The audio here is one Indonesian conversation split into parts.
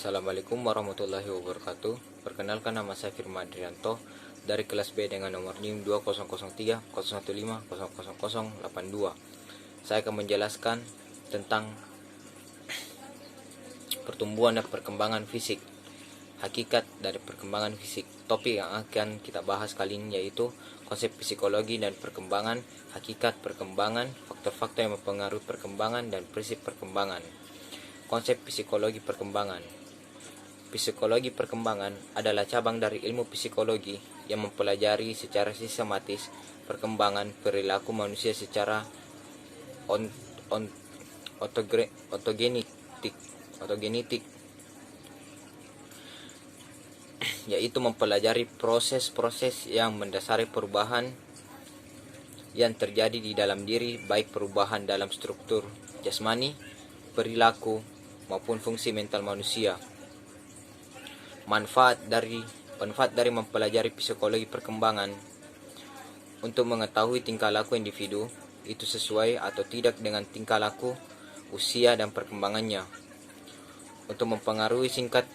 Assalamualaikum warahmatullahi wabarakatuh. Perkenalkan, nama saya Firman Adrianto dari kelas B dengan nomor NIM 200301500082. Saya akan menjelaskan tentang pertumbuhan dan perkembangan fisik. Hakikat dari perkembangan fisik. Topik yang akan kita bahas kali ini yaitu konsep psikologi dan perkembangan, hakikat perkembangan, faktor-faktor yang mempengaruhi perkembangan, dan prinsip perkembangan. Konsep psikologi perkembangan. Psikologi perkembangan adalah cabang dari ilmu psikologi yang mempelajari secara sistematis perkembangan perilaku manusia secara otogenetik, yaitu mempelajari proses-proses yang mendasari perubahan yang terjadi di dalam diri, baik perubahan dalam struktur jasmani, perilaku, maupun fungsi mental manusia. Manfaat dari mempelajari psikologi perkembangan untuk mengetahui tingkah laku individu itu sesuai atau tidak dengan tingkah laku, usia, dan perkembangannya. Untuk mempengaruhi singkat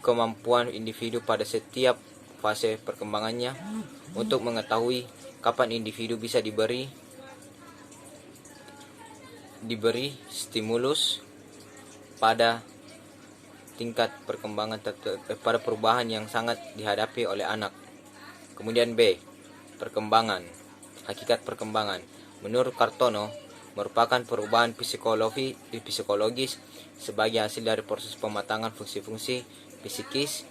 kemampuan individu pada setiap fase perkembangannya, untuk mengetahui kapan individu bisa diberi stimulus pada tingkat perkembangan pada perubahan yang sangat dihadapi oleh anak. Kemudian B, perkembangan. Hakikat perkembangan menurut Kartono merupakan perubahan psikologis sebagai hasil dari proses pematangan fungsi-fungsi psikis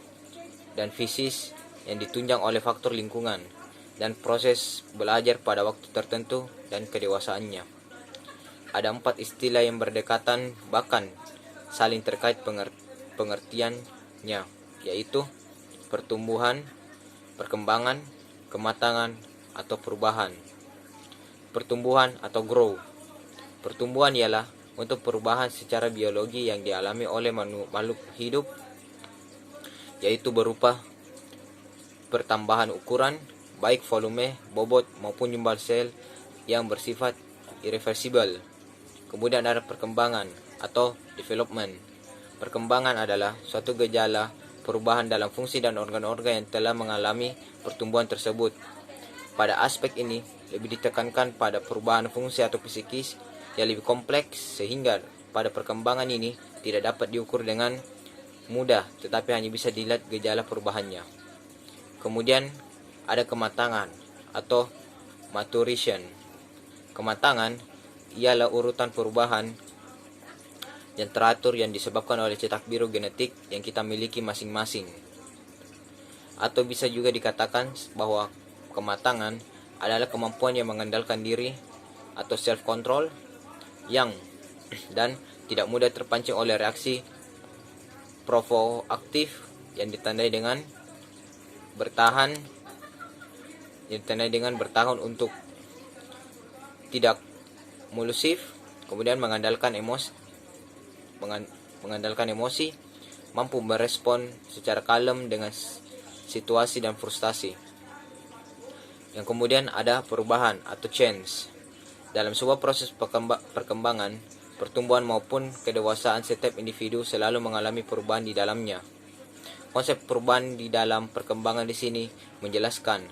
dan fisis yang ditunjang oleh faktor lingkungan dan proses belajar pada waktu tertentu dan kedewasaannya. Ada 4 istilah yang berdekatan bahkan saling terkait pengertiannya, yaitu pertumbuhan, perkembangan, kematangan, atau perubahan. Pertumbuhan atau grow. Pertumbuhan ialah untuk perubahan secara biologi yang dialami oleh makhluk hidup, yaitu berupa pertambahan ukuran, baik volume, bobot, maupun jumlah sel yang bersifat irreversibel. Kemudian ada perkembangan atau development. Perkembangan adalah suatu gejala perubahan dalam fungsi dan organ-organ yang telah mengalami pertumbuhan tersebut. Pada aspek ini lebih ditekankan pada perubahan fungsi atau psikis yang lebih kompleks, sehingga pada perkembangan ini tidak dapat diukur dengan mudah, tetapi hanya bisa dilihat gejala perubahannya. Kemudian ada kematangan atau maturation. Kematangan ialah urutan perubahan yang teratur yang disebabkan oleh cetak biru genetik yang kita miliki masing-masing. Atau bisa juga dikatakan bahwa kematangan adalah kemampuan yang mengandalkan diri atau self-control yang dan tidak mudah terpancing oleh reaksi proaktif yang ditandai dengan bertahan untuk tidak mulusif, kemudian mengandalkan emosi, mampu merespon secara kalem dengan situasi dan frustasi. Yang kemudian ada perubahan atau change. Dalam sebuah proses perkembangan, pertumbuhan maupun kedewasaan setiap individu selalu mengalami perubahan di dalamnya. Konsep perubahan di dalam perkembangan di sini menjelaskan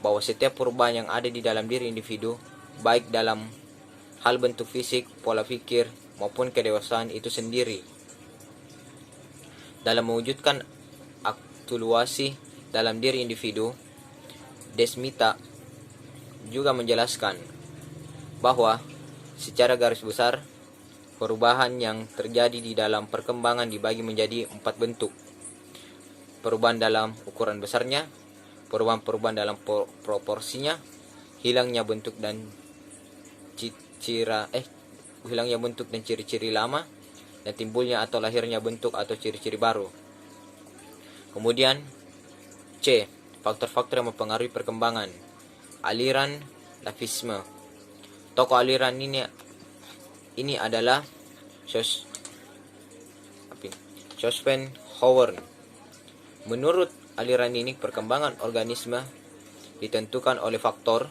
bahwa setiap perubahan yang ada di dalam diri individu, baik dalam hal bentuk fisik, pola pikir, maupun kedewasaan itu sendiri, dalam mewujudkan aktualisasi dalam diri individu. Desmita juga menjelaskan bahwa secara garis besar perubahan yang terjadi di dalam perkembangan dibagi menjadi 4 bentuk. Perubahan dalam ukuran besarnya, perubahan dalam proporsinya, hilangnya bentuk dan ciri-ciri lama, dan timbulnya atau lahirnya bentuk atau ciri-ciri baru. Kemudian C, faktor-faktor yang mempengaruhi perkembangan. Aliran Lavisme. Tokoh aliran ini adalah Schopenhauer. Menurut aliran ini, perkembangan organisme ditentukan oleh faktor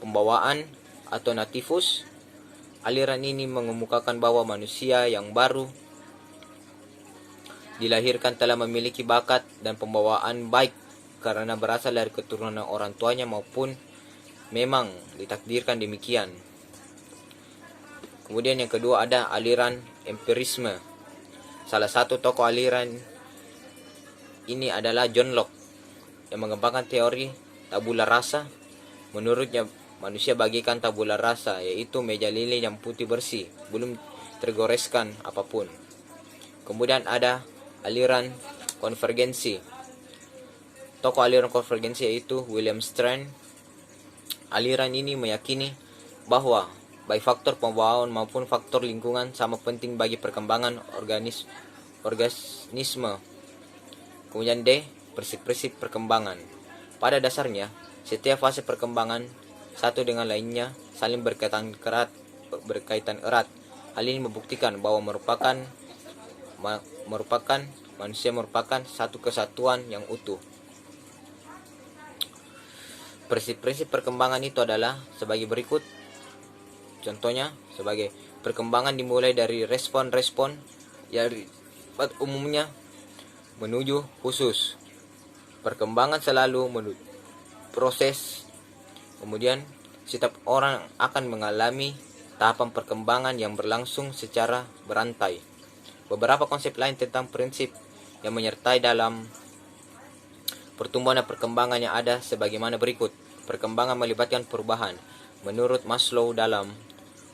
pembawaan atau nativus. Aliran ini mengemukakan bahwa manusia yang baru dilahirkan telah memiliki bakat dan pembawaan baik karena berasal dari keturunan orang tuanya maupun memang ditakdirkan demikian. Kemudian yang kedua ada aliran empirisme. Salah satu tokoh aliran ini adalah John Locke yang mengembangkan teori tabula rasa. Menurutnya manusia bagikan tabula rasa, yaitu meja lilin yang putih bersih, belum tergoreskan apapun. Kemudian ada aliran konvergensi. Tokoh aliran konvergensi yaitu William Strand. Aliran ini meyakini bahwa baik faktor pembawaan maupun faktor lingkungan sama penting bagi perkembangan organisme. Kemudian D, prinsip-prinsip perkembangan. Pada dasarnya, setiap fase perkembangan satu dengan lainnya saling berkaitan erat. Hal ini membuktikan bahwa manusia merupakan satu kesatuan yang utuh. Prinsip-prinsip perkembangan itu adalah sebagai berikut. Contohnya, sebagai perkembangan dimulai dari respon-respon yang umumnya menuju khusus. Perkembangan selalu menuju proses. Kemudian, setiap orang akan mengalami tahapan perkembangan yang berlangsung secara berantai. Beberapa konsep lain tentang prinsip yang menyertai dalam pertumbuhan dan perkembangan yang ada sebagaimana berikut. Perkembangan melibatkan perubahan. Menurut Maslow dalam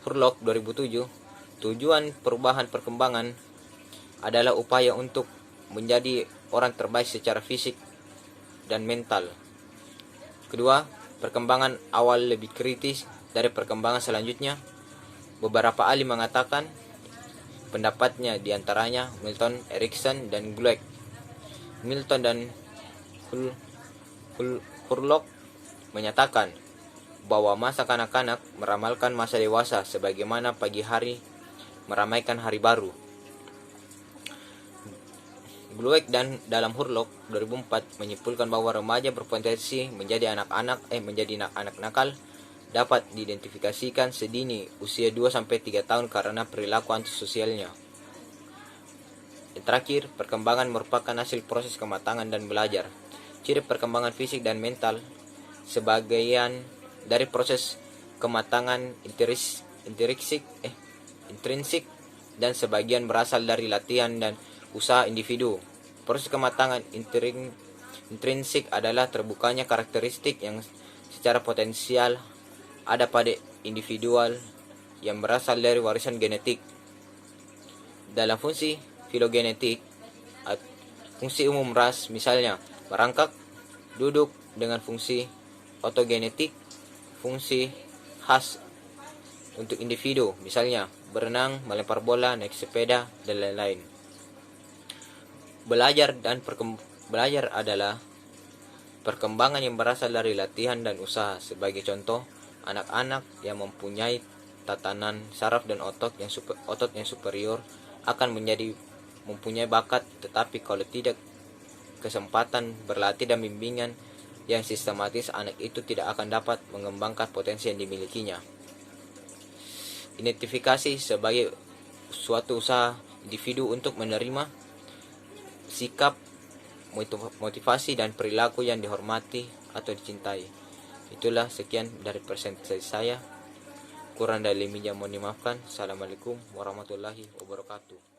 Hurlock 2007, tujuan perubahan perkembangan adalah upaya untuk menjadi orang terbaik secara fisik dan mental. Kedua, perkembangan awal lebih kritis dari perkembangan selanjutnya. Beberapa ahli mengatakan pendapatnya, diantaranya Milton Erickson dan Glueck. Milton dan Hurlock menyatakan bahwa masa kanak-kanak meramalkan masa dewasa sebagaimana pagi hari meramaikan hari baru. Glueck dan dalam Hurlock 2004 menyimpulkan bahwa remaja berpotensi menjadi anak-anak nakal dapat diidentifikasikan sedini usia 2-3 tahun karena perilaku antisosialnya. Yang terakhir, perkembangan merupakan hasil proses kematangan dan belajar. Ciri perkembangan fisik dan mental sebagian dari proses kematangan intrinsik dan sebagian berasal dari latihan dan usaha individu. Proses kematangan intrinsik adalah terbukanya karakteristik yang secara potensial ada pada individual yang berasal dari warisan genetik. Dalam fungsi filogenetik, fungsi umum ras misalnya merangkak, duduk, dengan fungsi otogenetik, fungsi khas untuk individu misalnya berenang, melempar bola, naik sepeda, dan lain-lain. Belajar adalah perkembangan yang berasal dari latihan dan usaha. Sebagai contoh, anak-anak yang mempunyai tatanan saraf dan otot yang superior akan mempunyai bakat, tetapi kalau tidak kesempatan berlatih dan bimbingan yang sistematis, anak itu tidak akan dapat mengembangkan potensi yang dimilikinya. Identifikasi sebagai suatu usaha individu untuk menerima sikap, motivasi, dan perilaku yang dihormati atau dicintai. Itulah sekian dari presentasi saya. Kurang dari lebihnya mohon dimaafkan. Assalamualaikum warahmatullahi wabarakatuh.